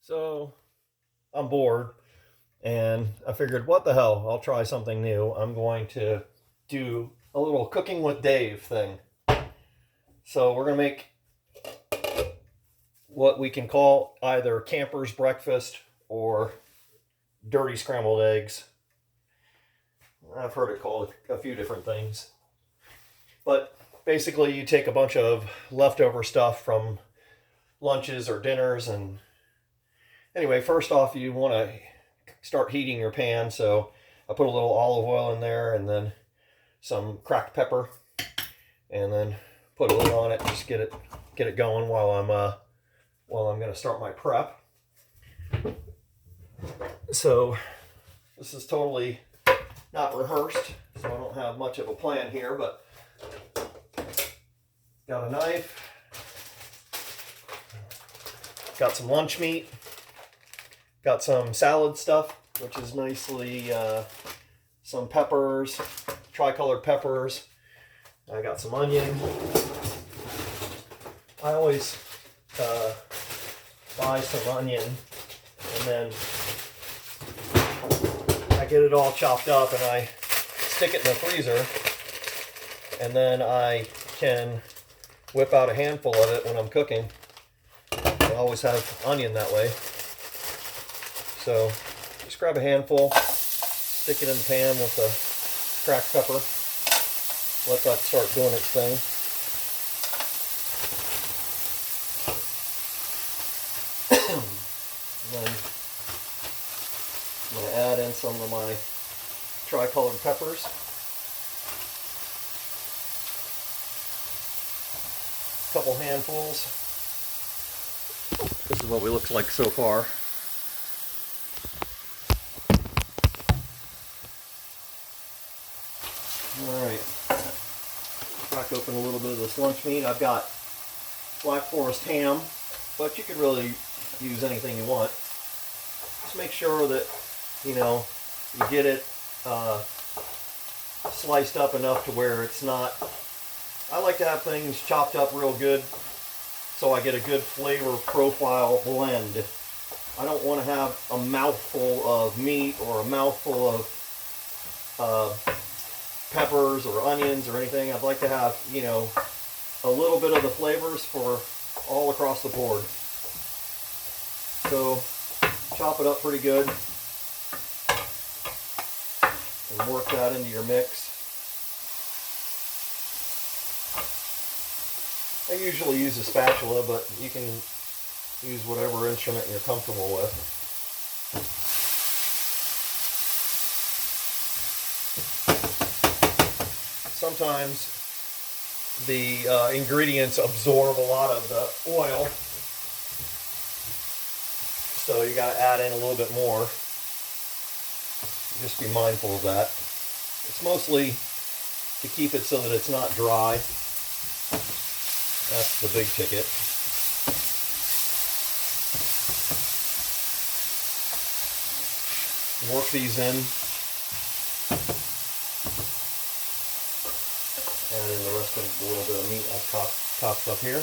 So I'm bored and I figured, what the hell? I'll try something new. I'm going to do a little cooking with Dave thing. So we're going to make what we can call either camper's breakfast or dirty scrambled eggs. I've heard it called a few different things. But basically, you take a bunch of leftover stuff from lunches or dinners. And anyway, first off, you want to start heating your pan. So I put a little olive oil in there and then some cracked pepper, and then put a lid on it. Just get it going while I'm going to start my prep. So this is totally not rehearsed, so I don't have much of a plan here, but got a knife, got some lunch meat, got some salad stuff, which is nicely some peppers, tricolored peppers. I got some onion. I always buy some onion and then I get it all chopped up and I stick it in the freezer, and then I can whip out a handful of it when I'm cooking. I always have onion that way. So just grab a handful, stick it in the pan with the cracked pepper, let that start doing its thing. And then I'm going to add in some of my tricolored peppers. A couple handfuls. This is what we look like so far. Alright, crack open a little bit of this lunch meat. I've got Black Forest ham, but you could really use anything you want. Just make sure that, you get it sliced up enough to where it's not... I like to have things chopped up real good so I get a good flavor profile blend. I don't want to have a mouthful of meat or a mouthful of peppers or onions or anything. I'd like to have, a little bit of the flavors for all across the board. So chop it up pretty good and work that into your mix. I usually use a spatula, but you can use whatever instrument you're comfortable with. Sometimes the ingredients absorb a lot of the oil, so you got to add in a little bit more. Just be mindful of that. It's mostly to keep it so that it's not dry. That's the big ticket. Work these in. Add in the rest of a little bit of meat I've chopped up here.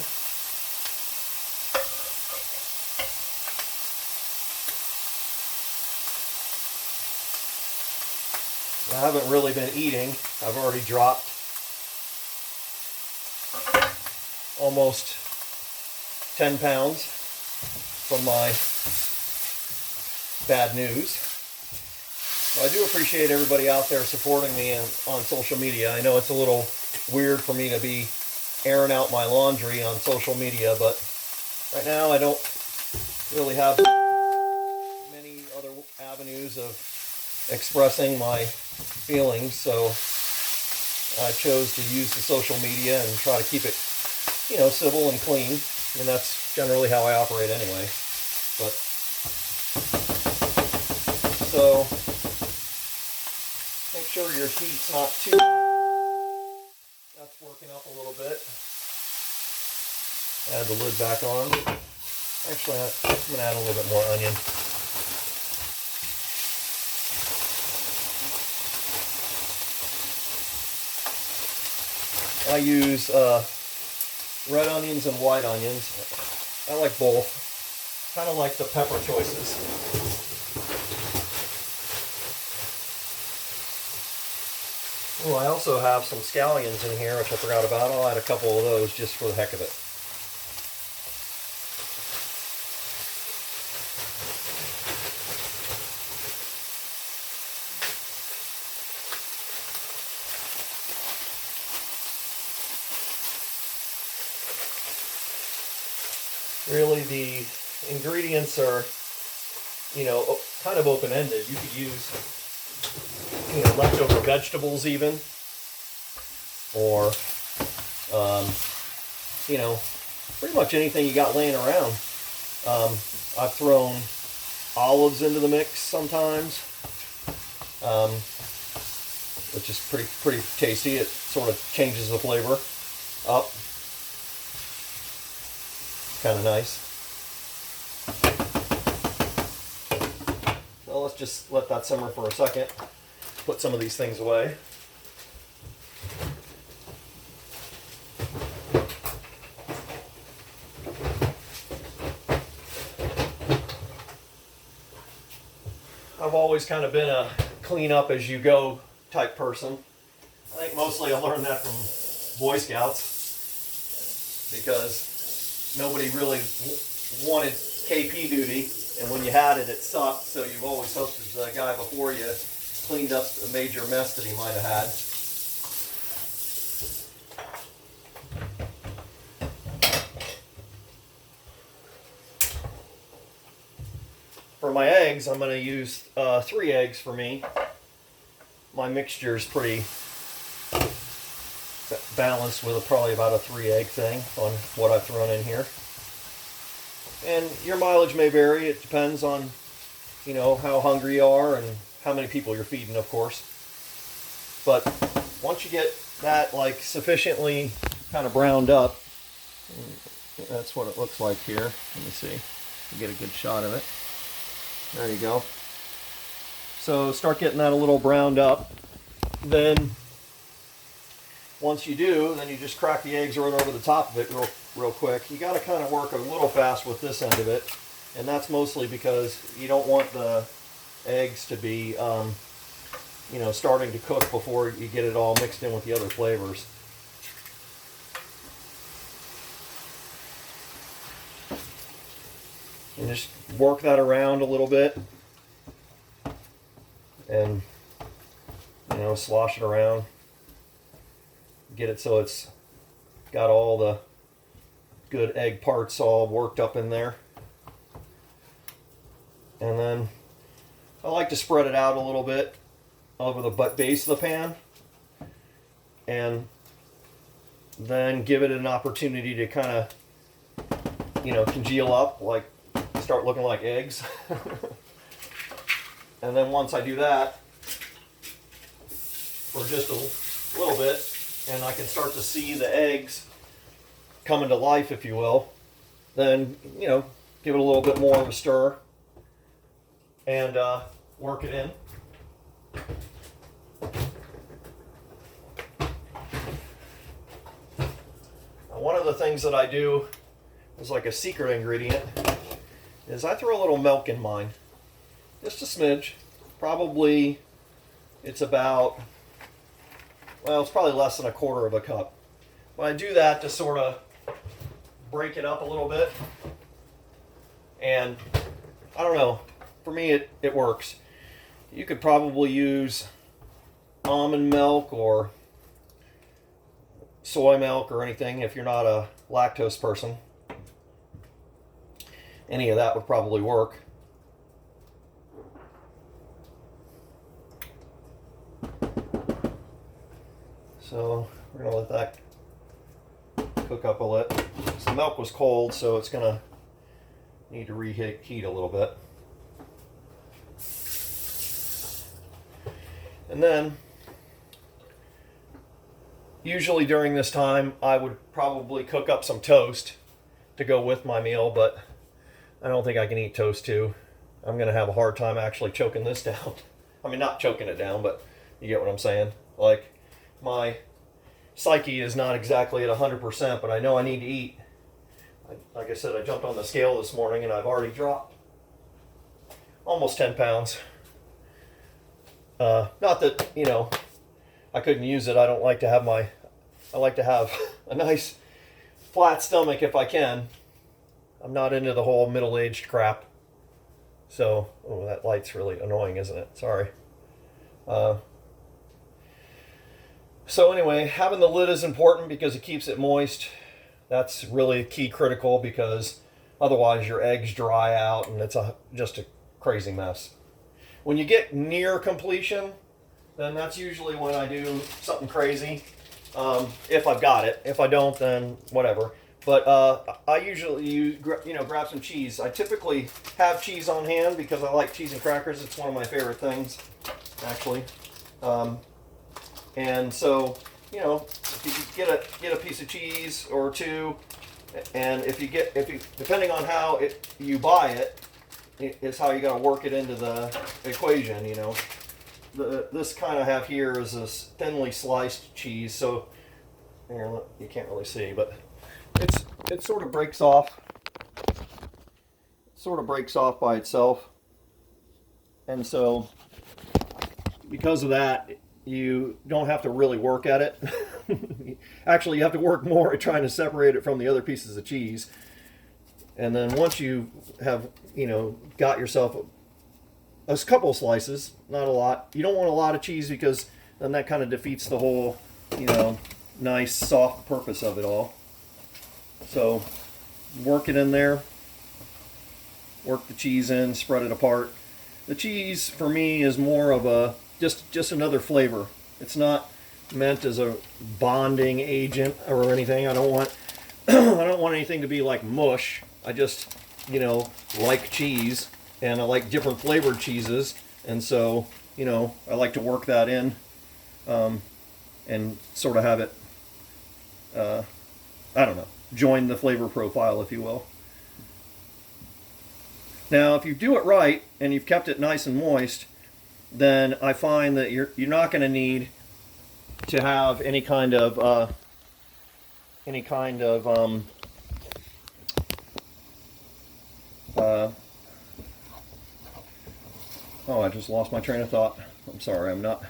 I haven't really been eating. I've already dropped almost 10 pounds from my bad news. I do appreciate everybody out there supporting me on social media. I know it's a little weird for me to be airing out my laundry on social media, but right now I don't really have many other avenues of expressing my feelings, so I chose to use the social media and try to keep it, civil and clean, and that's generally how I operate anyway. But so make sure your heat's not too hot. That's working up a little bit. Add the lid back on. Actually, I'm going to add a little bit more onion. I use red onions and white onions. I like both. Kind of like the pepper choices. Oh, I also have some scallions in here, which I forgot about. I'll add a couple of those just for the heck of it. Really, the ingredients are, kind of open-ended. You could use, leftover vegetables even, or, pretty much anything you got laying around. I've thrown olives into the mix sometimes, which is pretty tasty. It sort of changes the flavor up. Kind of nice. So let's just let that simmer for a second. Put some of these things away. I've always kind of been a clean up as you go type person. I think mostly I learned that from Boy Scouts, because nobody really wanted KP duty, and when you had it, it sucked, so you always hoped that the guy before you cleaned up a major mess that he might have had. For my eggs, I'm going to use 3 eggs for me. My mixture is pretty balanced with probably about a 3 egg thing on what I've thrown in here. And your mileage may vary. It depends on, how hungry you are and how many people you're feeding, of course. But once you get that sufficiently kind of browned up, that's what it looks like here. Let me see. Get a good shot of it. There you go. So start getting that a little browned up. Then once you do, then you just crack the eggs right over the top of it real quick. You got to kind of work a little fast with this end of it, and that's mostly because you don't want the eggs to be, starting to cook before you get it all mixed in with the other flavors. And just work that around a little bit, and slosh it around. Get it so it's got all the good egg parts all worked up in there. And then I like to spread it out a little bit over the base of the pan, and then give it an opportunity to kind of, congeal up, start looking like eggs. And then once I do that for just a little bit, and I can start to see the eggs coming to life, if you will, then, give it a little bit more of a stir and work it in. Now, one of the things that I do is like a secret ingredient is I throw a little milk in mine. Just a smidge. Probably it's about, it's probably less than a quarter of a cup. But I do that to sort of break it up a little bit. And I don't know, for me it works. You could probably use almond milk or soy milk or anything if you're not a lactose person. Any of that would probably work. So we're going to let that cook up a little. The milk was cold, so it's going to need to reheat a little bit. And then, usually during this time, I would probably cook up some toast to go with my meal, but I don't think I can eat toast too. I'm going to have a hard time actually choking this down. I mean, not choking it down, but you get what I'm saying. My psyche is not exactly at 100%, but I know I need to eat. Like I said, I jumped on the scale this morning and I've already dropped almost 10 pounds. Not that, you know, I couldn't use it. I like to have a nice flat stomach if I can. I'm not into the whole middle-aged crap. So, oh, that light's really annoying, isn't it? Sorry. So anyway, having the lid is important because it keeps it moist. That's really key critical, because otherwise your eggs dry out and it's just a crazy mess. When you get near completion, then that's usually when I do something crazy. If I've got it. If I don't, then whatever. But I usually grab some cheese. I typically have cheese on hand because I like cheese and crackers. It's one of my favorite things, actually. And so, you know, if you get a piece of cheese or two, and if you depending on how you buy it, is how you got to work it into the equation. You know, this kind I have here is this thinly sliced cheese. So here, you can't really see, but it sort of breaks off. Sort of breaks off by itself, and so because of that, you don't have to really work at it. Actually, you have to work more at trying to separate it from the other pieces of cheese. And then once you have, you know, got yourself a couple slices, not a lot. You don't want a lot of cheese because then that kind of defeats the whole, you know, nice soft purpose of it all. So work it in there. Work the cheese in, spread it apart. The cheese for me is more of a just another flavor. It's not meant as a bonding agent or anything. I don't want I don't want anything to be like mush. I just, you know, like cheese, and I like different flavored cheeses, and so, you know, I like to work that in, and sort of have it, I don't know, join the flavor profile, if you will. Now, if you do it right and you've kept it nice and moist, then I find that you're not going to need to have any kind of oh, I just lost my train of thought. I'm sorry, I'm not,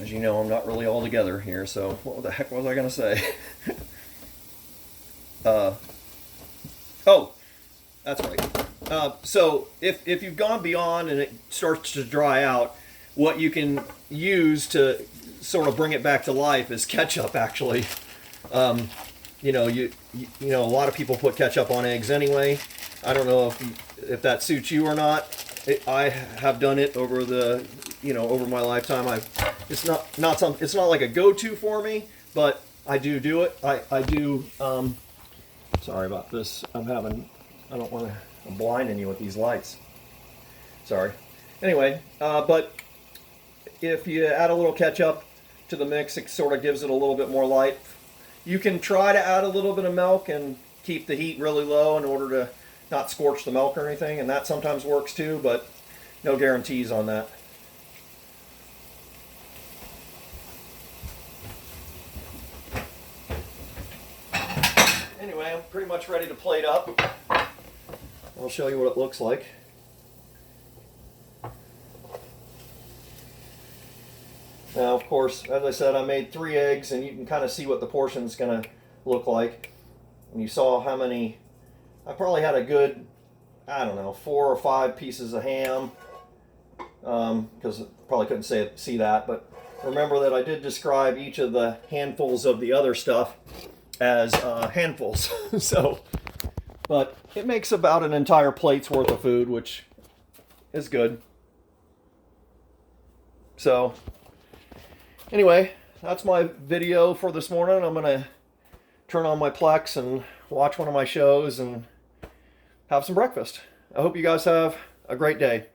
as you know, I'm not really all together here, so what the heck was I going to say? Oh, that's right. So if you've gone beyond and it starts to dry out, what you can use to sort of bring it back to life is ketchup, actually. You know, you know, a lot of people put ketchup on eggs anyway. I don't know if that suits you or not. I have done it over over my lifetime. It's not like a go-to for me, but I do it. I do. Sorry about this. I'm blinding you with these lights. Sorry. Anyway, but if you add a little ketchup to the mix, it sort of gives it a little bit more life. You can try to add a little bit of milk and keep the heat really low in order to not scorch the milk or anything, and that sometimes works too, but no guarantees on that. Anyway, I'm pretty much ready to plate up. I'll show you what it looks like. Now, of course, as I said, I made 3 eggs, and you can kind of see what the portion's going to look like. And you saw how many, I probably had a good, I don't know, 4 or 5 pieces of ham, because probably couldn't see that, but remember that I did describe each of the handfuls of the other stuff as handfuls. So, but it makes about an entire plate's worth of food, which is good. So, anyway, that's my video for this morning. I'm going to turn on my Plex and watch one of my shows and have some breakfast. I hope you guys have a great day.